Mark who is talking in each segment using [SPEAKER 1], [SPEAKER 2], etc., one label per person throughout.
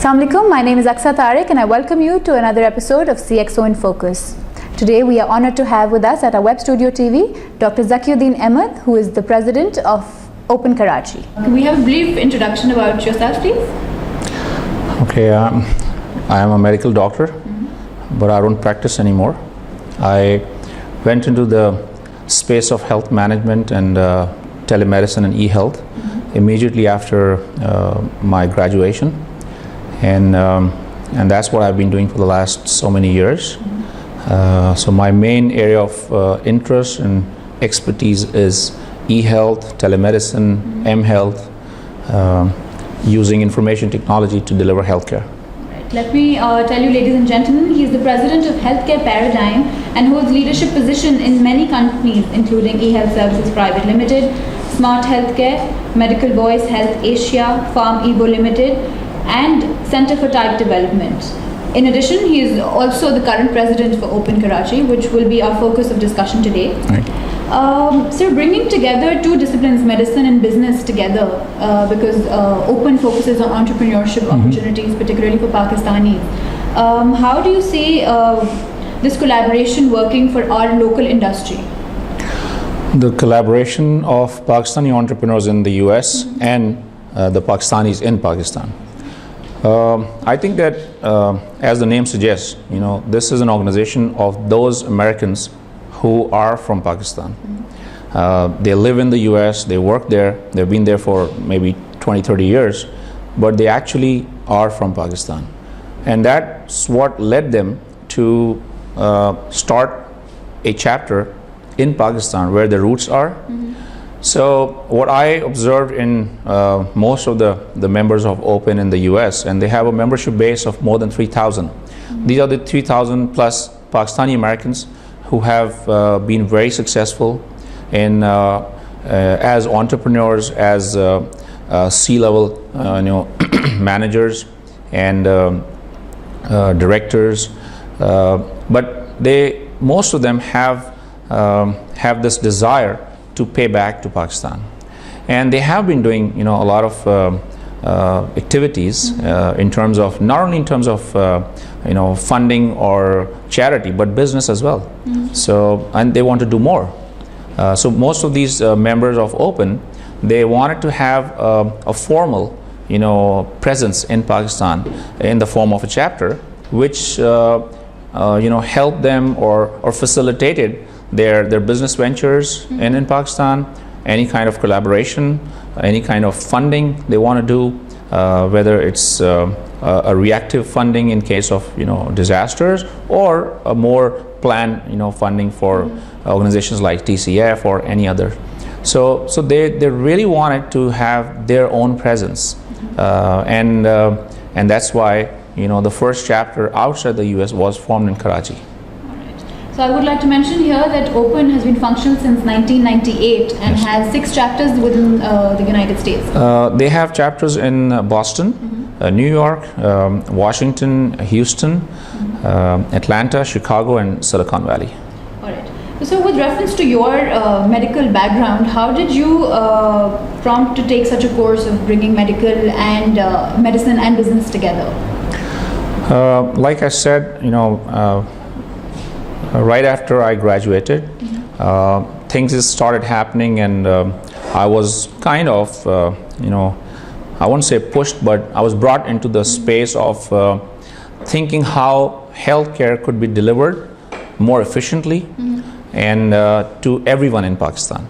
[SPEAKER 1] Assalamu alaikum, my name is Aksa Tariq and I welcome you to another episode of CXO in Focus. Today we are honored to have with us at our web studio TV Dr. Zakiuddin Ahmed, who is the president of Open Karachi. Can we have a brief introduction about yourself, please?
[SPEAKER 2] Okay, I am a medical doctor, but I don't practice anymore. I went into the space of health management and telemedicine and e-health immediately after my graduation. And that's what I've been doing for the last so many years. So my main area of interest and expertise is e-health, telemedicine, m-health, using information technology to deliver healthcare.
[SPEAKER 1] Right. Let me tell you, ladies and gentlemen, he is the president of Healthcare Paradigm and holds leadership position in many companies, including eHealth Services Private Limited, Smart Healthcare, Medical Voice Health Asia, Farm Evo Limited, and Center for Type Development. In addition, he is also the current president for Open Karachi, which will be our focus of discussion today.
[SPEAKER 2] Right.
[SPEAKER 1] So bringing together two disciplines, medicine and business together, because Open focuses on entrepreneurship opportunities, particularly for Pakistanis. How do you see this collaboration working for our local industry?
[SPEAKER 2] The collaboration of Pakistani entrepreneurs in the US and the Pakistanis in Pakistan. I think that, as the name suggests, this is an organization of those Americans who are from Pakistan. They live in the US, they work there, they've been there for maybe 20, 30 years, but they actually are from Pakistan. And that's what led them to start a chapter in Pakistan where the roots are. So what I observed in most of the members of Open in the US, and they have a membership base of more than 3,000. These are the 3,000 plus Pakistani Americans who have been very successful in as entrepreneurs, as C-level managers and directors, but most of them have this desire to pay back to Pakistan, and they have been doing a lot of activities in terms of not only in terms of funding or charity, but business as well. So, and they want to do more. So most of these members of Open, they wanted to have a formal presence in Pakistan in the form of a chapter, which helped them or facilitated their business ventures in Pakistan, any kind of collaboration, any kind of funding they want to do, whether it's a reactive funding in case of disasters, or a more planned funding for organizations like TCF or any other. So they really wanted to have their own presence, and that's why the first chapter outside the US was formed in Karachi.
[SPEAKER 1] So I would like to mention here that Open has been functional since 1998 and has 6 chapters within the United States.
[SPEAKER 2] They have chapters in Boston, New York, Washington, Houston, Atlanta, Chicago, and Silicon Valley.
[SPEAKER 1] All right. So with reference to your medical background, how did you prompt to take such a course of bringing medical and medicine and business together?
[SPEAKER 2] Like I said, right after I graduated, things started happening, and I was kind of, I won't say pushed, but I was brought into the space of thinking how healthcare could be delivered more efficiently and to everyone in Pakistan.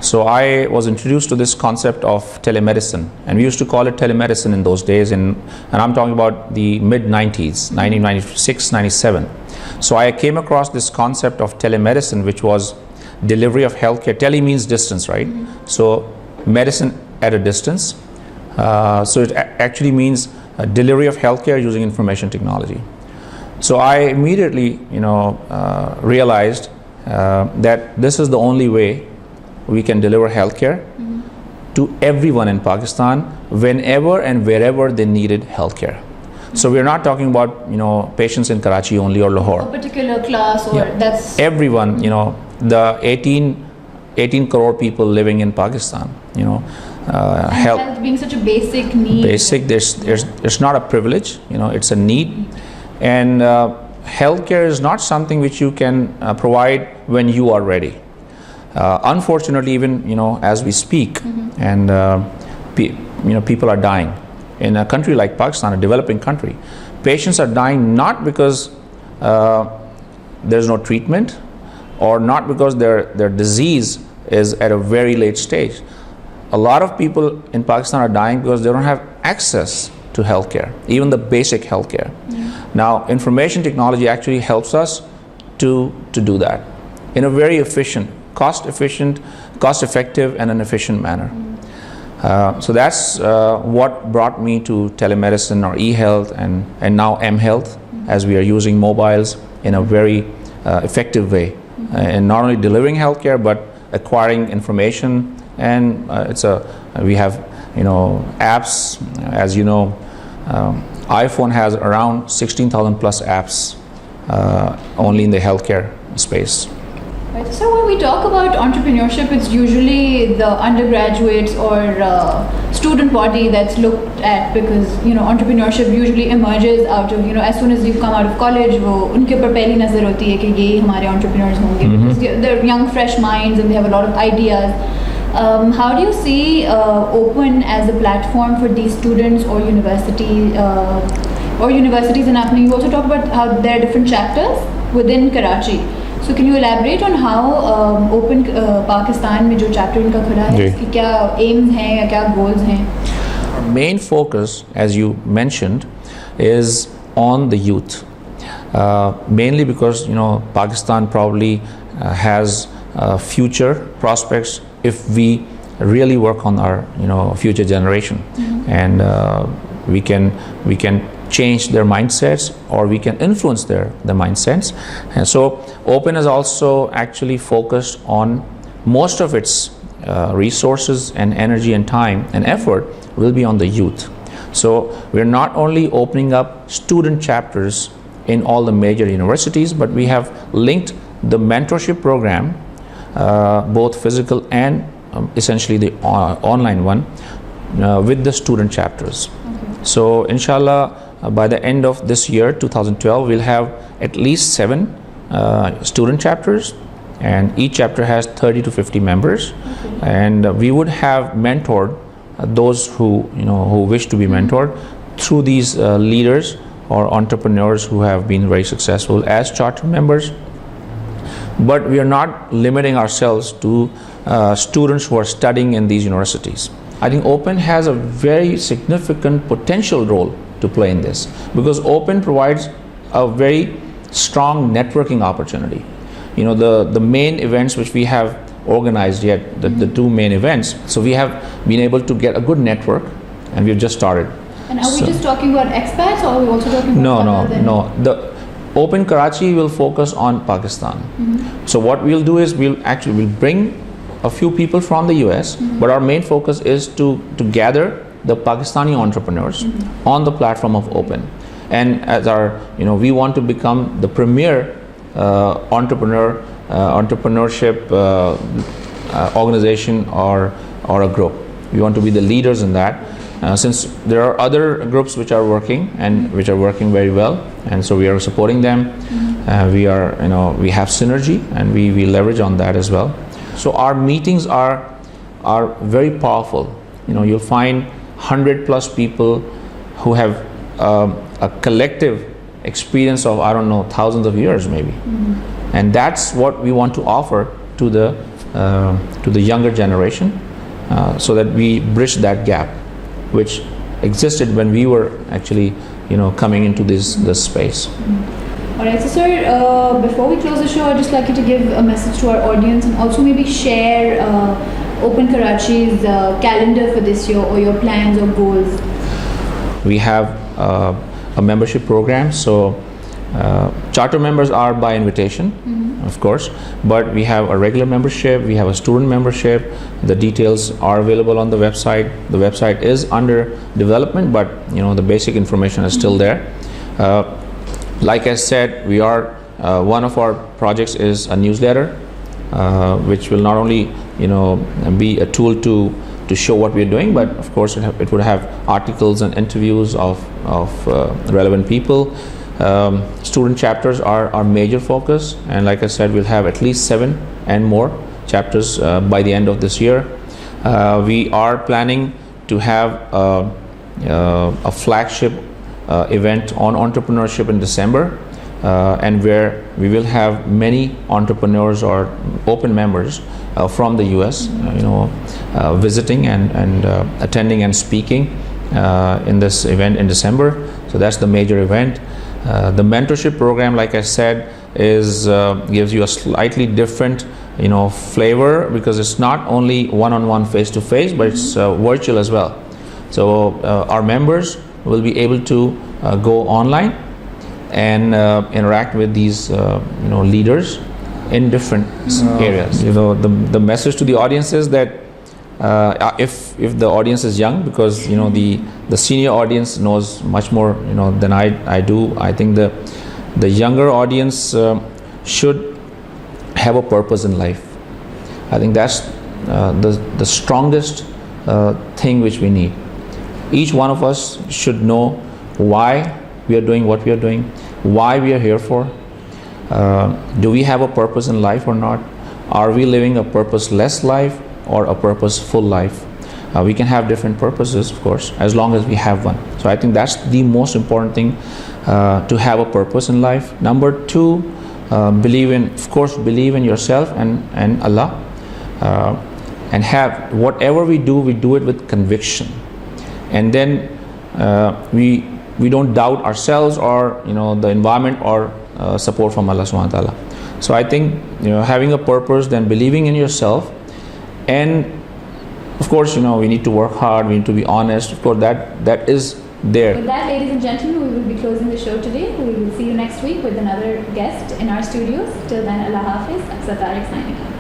[SPEAKER 2] So I was introduced to this concept of telemedicine, and we used to call it telemedicine in those days, and I'm talking about the mid-90s, 1996, 97. So I came across this concept of telemedicine, which was delivery of healthcare. Tele means distance, right? So medicine at a distance. So it actually means delivery of healthcare using information technology. So I immediately, realized that this is the only way we can deliver healthcare to everyone in Pakistan whenever and wherever they needed healthcare. So we're not talking about patients in Karachi only or Lahore.
[SPEAKER 1] A particular class, or that's
[SPEAKER 2] everyone. The 18 crore people living in Pakistan.
[SPEAKER 1] Health being such a basic need.
[SPEAKER 2] Basic. It's not a privilege. It's a need, and healthcare is not something which you can provide when you are ready. Unfortunately, even as we speak, and people are dying in a country like Pakistan, a developing country. Patients are dying not because there's no treatment, or not because their disease is at a very late stage. A lot of people in Pakistan are dying because they don't have access to healthcare, even the basic healthcare. Now, information technology actually helps us to do that in a very efficient, cost-effective, and an efficient manner. So that's what brought me to telemedicine, or e-health, and now m-health, as we are using mobiles in a very effective way, and not only delivering healthcare but acquiring information. And we have apps, as you know. iPhone has around 16,000 plus apps only in the healthcare space.
[SPEAKER 1] Right. So when we talk about entrepreneurship, it's usually the undergraduates or student body that's looked at, because entrepreneurship usually emerges out of as soon as you come out of college, वो उनके ऊपर पहली नजर होती है कि ये हमारे entrepreneurs होंगे, because they're young, fresh minds and they have a lot of ideas. How do you see Open as a platform for these students or universities in Apni? You also talk about how there are different chapters within Karachi. So can you elaborate on how Open Pakistan में जो chapter इनका खड़ा है, इसकी क्या aims हैं या क्या goals हैं?
[SPEAKER 2] Our main focus, as you mentioned, is on the youth. Mainly because Pakistan probably has future prospects if we really work on our future generation, and we can change their mindsets, or we can influence their mindsets. And so Open is also actually focused on most of its resources and energy and time and effort will be on the youth. So we're not only opening up student chapters in all the major universities, but we have linked the mentorship program, both physical and essentially the online one, with the student chapters. So inshallah, by the end of this year 2012, we'll have at least 7 student chapters, and each chapter has 30 to 50 members. And we would have mentored those who wish to be mentored through these leaders or entrepreneurs who have been very successful as charter members. But we are not limiting ourselves to students who are studying in these universities. I think Open has a very significant potential role to play in this, because Open provides a very strong networking opportunity. The main events which we have organized yet, the 2 main events, so we have been able to get a good network, and we've just started.
[SPEAKER 1] And are we just talking about expats, or are we also talking about
[SPEAKER 2] No. The Open Karachi will focus on Pakistan. So what we'll do is we'll bring a few people from the US, but our main focus is to gather the Pakistani entrepreneurs on the platform of Open. And as we want to become the premier entrepreneurship organization or a group. We want to be the leaders in that. Since there are other groups which are working and which are working very well, and so we are supporting them. We have synergy, and we leverage on that as well. So our meetings are very powerful. You'll find 100 plus people who have a collective experience of thousands of years maybe, and that's what we want to offer to the younger generation, so that we bridge that gap which existed when we were actually coming into this space.
[SPEAKER 1] Alright, so sir, before we close the show, I'd just like you to give a message to our audience, and also maybe share Open Karachi's calendar for this year, or your plans or goals.
[SPEAKER 2] We have a membership program, so charter members are by invitation, of course, but we have a regular membership, we have a student membership. The details are available on the website. The website is under development, but the basic information is still there. Like I said, we are one of our projects is a newsletter, which will not only be a tool to to show what we're doing, but of course it would have articles and interviews of relevant people. Student chapters are our major focus, and like I said, we'll have at least 7 and more chapters by the end of this year. We are planning to have a flagship event on entrepreneurship in December, and where we will have many entrepreneurs or open members from the US, visiting and attending and speaking in this event in December. So that's the major event. The mentorship program, like I said, gives you a slightly different flavor, because it's not only one-on-one face-to-face, but it's virtual as well. So our members will be able to go online and interact with these leaders in different areas. The message to the audience is that if the audience is young, because the senior audience knows much more than I do. I think the younger audience should have a purpose in life. I think that's the strongest thing which we need. Each one of us should know why we are doing what we are doing, why we are here for. Do we have a purpose in life or not? Are we living a purposeless life or a purposeful life? We can have different purposes, of course, as long as we have one. So I think that's the most important thing, to have a purpose in life. Number 2, believe in yourself and Allah, and have whatever we do it with conviction, and then we don't doubt ourselves or the environment or support from Allah subhanahu wa ta'ala. So I think having a purpose, then believing in yourself, and of course we need to work hard, we need to be honest. Of course that is there.
[SPEAKER 1] With that, ladies and gentlemen, we will be closing the show today. We will see you next week with another guest in our studios. Till then, Allah Hafiz. Aksa Tariq signing off.